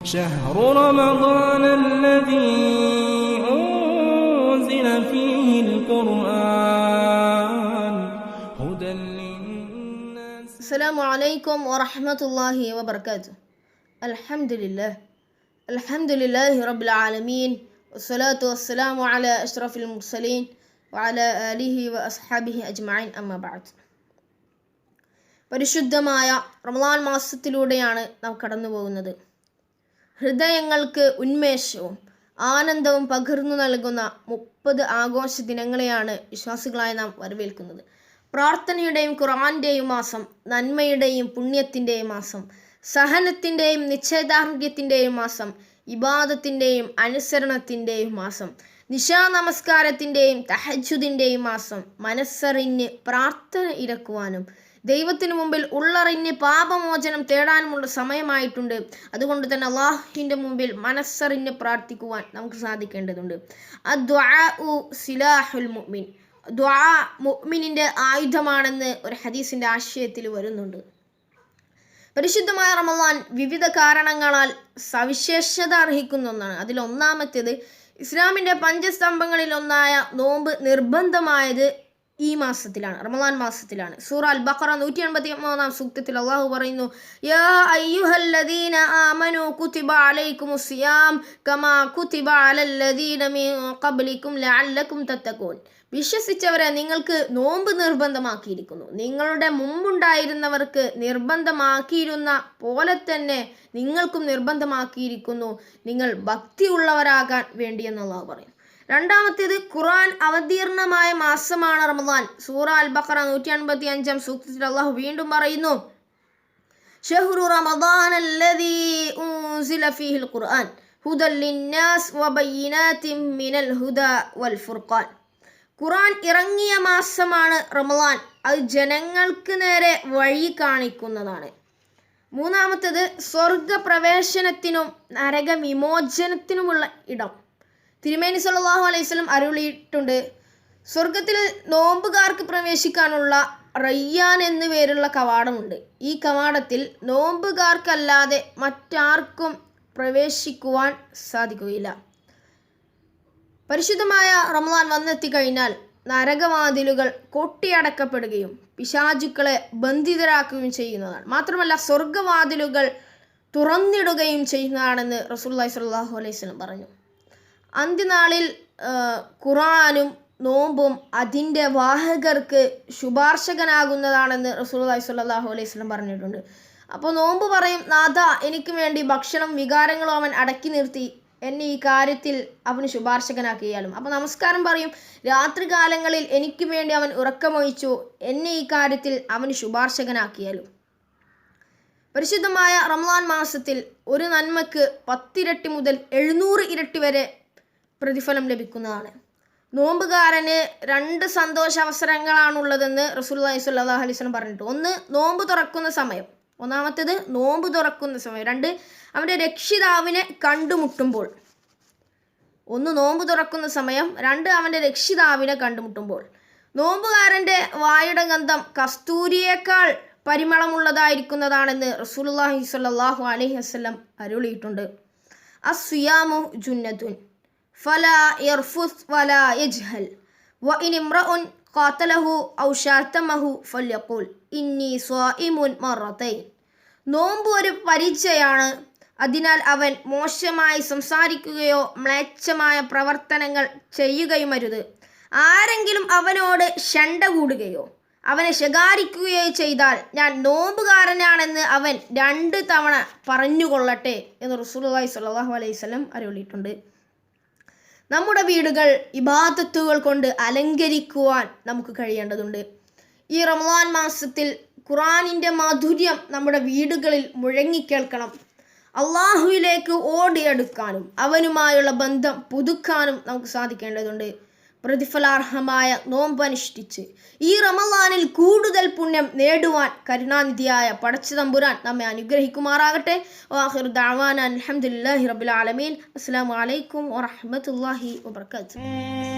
شهر رمضان الذي أنزل فيه القرآن هدى للناس. السلام عليكم ورحمة الله وبركاته. الحمد لله رب العالمين والصلاة والسلام على أشرف المرسلين وعلى آله وأصحابه أجمعين أما بعد. പരിശുദ്ധമായ റമളാൻ മാസത്തിലൂടെയാണ് നാം കടന്നു പോകുന്നത്. ഹൃദയങ്ങൾക്ക് ഉന്മേഷവും ആനന്ദവും പകർന്നു നൽകുന്ന 30 ആഘോഷ ദിനങ്ങളെയാണ് വിശ്വാസികളായ നാം വരവേൽക്കുന്നത്. പ്രാർത്ഥനയുടെയും ഖുർആന്റെയും മാസം, നന്മയുടെയും പുണ്യത്തിൻ്റെയും മാസം, സഹനത്തിൻ്റെയും നിശ്ചയദാർഢ്യത്തിൻ്റെയും മാസം, ഇബാദത്തിൻ്റെയും അനുസരണത്തിൻ്റെയും മാസം, നിശാ നമസ്കാരത്തിൻ്റെയും തഹജ്ജുദിൻ്റെയും മാസം, മനസ്സറിഞ്ഞ് പ്രാർത്ഥന ഇരക്കുവാനും ദൈവത്തിനു മുമ്പിൽ ഉള്ളറിഞ്ഞ് പാപമോചനം തേടാനുമുള്ള സമയമായിട്ടുണ്ട്. അതുകൊണ്ട് തന്നെ അള്ളാഹുവിൻ്റെ മുമ്പിൽ മനസ്സറിഞ്ഞ് പ്രാർത്ഥിക്കുവാൻ നമുക്ക് സാധിക്കേണ്ടതുണ്ട്. അദ്ദുആഉ സിലാഹുൽ മുഅ്മിൻ, ദുആ മുഅ്മിനിൻ്റെ ആയുധമാണെന്ന് ഒരു ഹദീസിൻ്റെ ആശയത്തിൽ വരുന്നുണ്ട്. പരിശുദ്ധമായ റമളാൻ വിവിധ കാരണങ്ങളാൽ സവിശേഷത അർഹിക്കുന്ന ഒന്നാണ്. അതിലൊന്നാമത്തേത് ഇസ്ലാമിൻ്റെ പഞ്ചസ്തംഭങ്ങളിൽ ഒന്നായ നോമ്പ് നിർബന്ധമായത് ഈ മാസത്തിലാണ്, റമളാൻ മാസത്തിലാണ്. സൂറ അൽ ബഖറ 183 സൂക്തത്തിൽ അള്ളാഹു പറയുന്നു, യാ അയ്യുഹല്ലദീന ആമനൂ കുതിബ അലൈക്കുമുസ് സിയാം കമാ കുതിബ അലല്ലദീന മിൻ ഖബ്ലിക്കും ലഅല്ലക്കും തത്തഖൂൻ. വിശ്വസിച്ചവരെ, നിങ്ങൾക്ക് നോമ്പ് നിർബന്ധമാക്കിയിരിക്കുന്നു. നിങ്ങളുടെ മുമ്പുണ്ടായിരുന്നവർക്ക് നിർബന്ധമാക്കിയിരുന്ന പോലെ തന്നെ നിങ്ങൾക്കും നിർബന്ധമാക്കിയിരിക്കുന്നു, നിങ്ങൾ ഭക്തിയുള്ളവരാകാൻ വേണ്ടിയെന്ന് അള്ളാഹു പറയും. രണ്ടാമത്തേത് ഖുർആൻ അവതീർണമായ മാസമാണ് റമളാൻ. സൂറ അൽ ബഖറ 185 സൂക്തത്തിൽ അള്ളാഹു വീണ്ടും പറയുന്നു, ശഹ്റു റമളാനല്ലദീ ഉൻസില ഫീഹിൽ ഖുർആൻ ഹുദൽ ലിന്നാസ് വബയ്യിനാതിൻ മിനൽ ഹുദാ വൽ ഫുർഖാൻ. ഖുർആൻ ഇറങ്ങിയ മാസമാണ് റമളാൻ. അത് ജനങ്ങൾക്ക് നേരെ വഴി കാണിക്കുന്നതാണ്. മൂന്നാമത്തേത് സ്വർഗപ്രവേശനത്തിനും നരകവിമോചനത്തിനുമുള്ള ഇടം. തിരുമേനി സല്ലല്ലാഹു അലൈഹി വസല്ലം അരുളിയിട്ടുണ്ട്, സ്വർഗത്തിൽ നോമ്പുകാർക്ക് പ്രവേശിക്കാനുള്ള റയ്യാൻ എന്നു പേരുള്ള കവാടമുണ്ട്. ഈ കവാടത്തിൽ നോമ്പുകാർക്കല്ലാതെ മറ്റാർക്കും പ്രവേശിക്കുവാൻ സാധിക്കുകയില്ല. പരിശുദ്ധമായ റമളാൻ വന്നെത്തിക്കഴിഞ്ഞാൽ നരകവാതിലുകൾ കൊട്ടിയടക്കപ്പെടുകയും പിശാചുക്കളെ ബന്ധിതരാക്കുകയും ചെയ്യുന്നതാണ്. മാത്രമല്ല സ്വർഗവാതിലുകൾ തുറന്നിടുകയും ചെയ്യുന്നതാണെന്ന് റസൂലുള്ളാഹി സ്വല്ലല്ലാഹു അലൈഹി വസല്ലം പറഞ്ഞു. അന്ത്യനാളിൽ ഖുർആനും നോമ്പും അതിൻ്റെ വാഹകർക്ക് ശുപാർശകനാകുന്നതാണെന്ന് റസൂലുള്ളാഹി സ്വല്ലല്ലാഹു അലൈഹി വസല്ലം പറഞ്ഞിട്ടുണ്ട്. അപ്പോൾ നോമ്പ് പറയും, നാഥ, എനിക്ക് വേണ്ടി ഭക്ഷണം വികാരങ്ങളും അവൻ അടക്കി നിർത്തി, എന്നെ ഈ കാര്യത്തിൽ അവന് ശുപാർശകനാക്കിയാലും. അപ്പോൾ നമസ്കാരം പറയും, രാത്രികാലങ്ങളിൽ എനിക്ക് വേണ്ടി അവൻ ഉറക്കമൊഴിച്ചു, എന്നെ ഈ കാര്യത്തിൽ അവന് ശുപാർശകനാക്കിയാലും. പരിശുദ്ധമായ റമളാൻ മാസത്തിൽ ഒരു നന്മക്ക് 10 ഇരട്ടി മുതൽ 700 ഇരട്ടി വരെ പ്രതിഫലം ലഭിക്കുന്നതാണ്. നോമ്പുകാരന് 2 സന്തോഷാവസരങ്ങളാണുള്ളതെന്ന് റസൂലുള്ളാഹി സ്വല്ലല്ലാഹു അലൈഹി വസല്ലം പറഞ്ഞിട്ട്. ഒന്ന്, നോമ്പ് തുറക്കുന്ന സമയം. ഒന്നാമത്തേത് നോമ്പ് തുറക്കുന്ന സമയം. 2, അവൻ്റെ രക്ഷിതാവിനെ കണ്ടുമുട്ടുമ്പോൾ. 1 നോമ്പ് തുറക്കുന്ന സമയം, 2 അവൻ്റെ രക്ഷിതാവിനെ കണ്ടുമുട്ടുമ്പോൾ. നോമ്പുകാരൻ്റെ വായുടെ ഗന്ധം കസ്തൂരിയേക്കാൾ പരിമളമുള്ളതായിരിക്കുന്നതാണെന്ന് റസൂലുള്ളാഹി സ്വല്ലല്ലാഹു അലൈഹി വസല്ലം അരുളിയിട്ടുണ്ട്. അസ്സിയാമു ജുന്നത്തുൻ ഫലാ യർഫുസ് വലാ യജ്ഹൽ വഇൻ ഇംറഉൻ ഖാതലഹു ഔ ശാതമഹു ഫൽയഖുൽ ഇന്നി സ്വായിമുൻ മറതൈൻ. നോമ്പ് ഒരു പരീക്ഷയാണ്. അതിനാൽ അവൻ മോശമായി സംസാരിക്കുകയോ മ്ലേച്ഛമായ പ്രവർത്തനങ്ങൾ ചെയ്യുകയുമരുത്. ആരെങ്കിലും അവനോട് ശണ്ട കൂടുകയോ അവനെ ശകാരിക്കുകയോ ചെയ്താൽ ഞാൻ നോമ്പുകാരനാണെന്ന് അവൻ 2 തവണ പറഞ്ഞുകൊള്ളട്ടെ എന്ന് റസൂലുള്ളാഹി സ്വല്ലല്ലാഹു അലൈഹി വസല്ലം അരുളിയിട്ടുണ്ട്. നമ്മുടെ വീടുകൾ ഇബാദത്തുകൾ കൊണ്ട് അലങ്കരിക്കുവാൻ നമുക്ക് കഴിയേണ്ടതുണ്ട്. ഈ റമളാൻ മാസത്തിൽ ഖുർആനിൻ്റെ മാധുര്യം നമ്മുടെ വീടുകളിൽ മുഴങ്ങിക്കേൾക്കണം. അള്ളാഹുവിലേക്ക് ഓടിയെടുക്കാനും അവനുമായുള്ള ബന്ധം പുതുക്കാനും നമുക്ക് സാധിക്കേണ്ടതുണ്ട്. പ്രതിഫലാർഹമായ നോമ്പ് അനുഷ്ഠിച്ച് ഈ റമളാനിൽ കൂടുതൽ പുണ്യം നേടുവാൻ കരുണാനിധിയായ പടച്ചതമ്പുരാൻ നമ്മെ അനുഗ്രഹിക്കുമാറാകട്ടെ. ആഖിറു ദഅവാന അൽഹംദുലില്ലാഹി റബ്ബിൽ ആലമീൻ. അസ്സലാമു അലൈക്കും വറഹ്മത്തുള്ളാഹി വബറകാതുഹു.